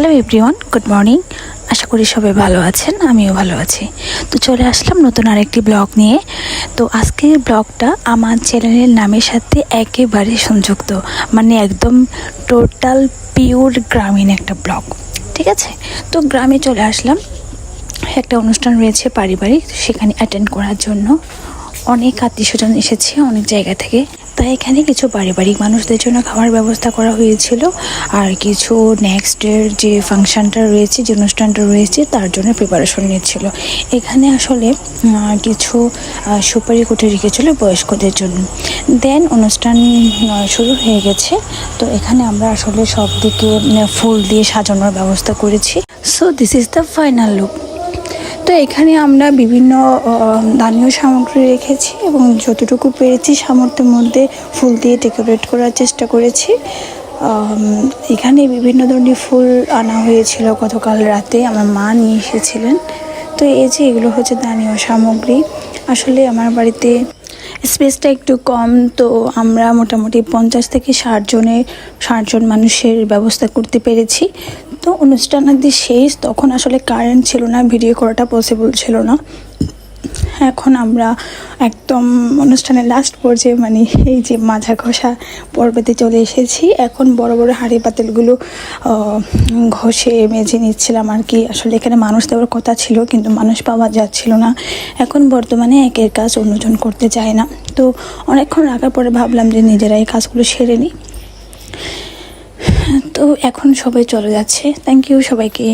Hello everyone, good morning. আশা করি সবাই ভালো আছেন, আমিও ভালো আছি। তো চলে আসলাম নতুন আরেকটি ব্লগ নিয়ে। তো আজকের ব্লগটা আমার চ্যানেলের নামের সাথে একেবারে সংযুক্ত, মানে একদম টোটাল পিওর গ্রামীণ একটা ব্লগ। ঠিক আছে, তো গ্রামে চলে আসলাম, একটা অনুষ্ঠান রয়েছে পারিবারিক, সেখানে অ্যাটেন্ড করার জন্য অনেক আত্মীয়স্বজন এসেছে অনেক জায়গা থেকে। তাই এখানে কিছু পারিবারিক মানুষদের জন্য খাওয়ার ব্যবস্থা করা হয়েছিল, আর কিছু নেক্সটের যে ফাংশানটা রয়েছে, যে অনুষ্ঠানটা রয়েছে তার জন্য প্রিপারেশন নিচ্ছিল। এখানে আসলে কিছু সুপারি কুটে রেখেছিল বয়স্কদের জন্য। দেন অনুষ্ঠান শুরু হয়ে গেছে। তো এখানে আমরা আসলে সব দিকে ফুল দিয়ে সাজানোর ব্যবস্থা করেছি। So this is the final look. তো এখানে আমরা বিভিন্ন দানীয় সামগ্রী রেখেছি এবং যতটুকু পেরেছি সামর্থ্যের মধ্যে ফুল দিয়ে ডেকোরেট করার চেষ্টা করেছি। এখানে বিভিন্ন ধরনের ফুল আনা হয়েছিল গতকাল রাতে, আমার মা নিয়ে এসেছিলেন। তো এই যে এগুলো হচ্ছে দানীয় সামগ্রী। আসলে আমার বাড়িতে স্পেসটা একটু কম, তো আমরা মোটামুটি 50 থেকে 60 জন মানুষের ব্যবস্থা করতে পেরেছি। তো অনুষ্ঠান আদি শেষ, তখন আসলে কারেন্ট ছিল না, ভিডিও করাটা পসিবল ছিল না। এখন আমরা একদম অনুষ্ঠানের লাস্ট পর্যায়ে, মানে এই যে মাজা ঘষা পর্বতে চলে এসেছি। এখন বড় বড় হাঁড়ি পাতিলগুলো ঘষে মেজে নিচ্ছিলাম আর কি। আসলে এখানে মানুষ দেওয়ার কথা ছিল, কিন্তু মানুষ পাওয়া যাচ্ছিল না। এখন বর্তমানে একের কাজ অন্যজন করতে চায় না। তো অনেকক্ষণ রাখার পরে ভাবলাম যে নিজেরাই কাজগুলো সেরে নিই। তো এখন সবাই চলে যাচ্ছে। থ্যাংক ইউ সবাইকে।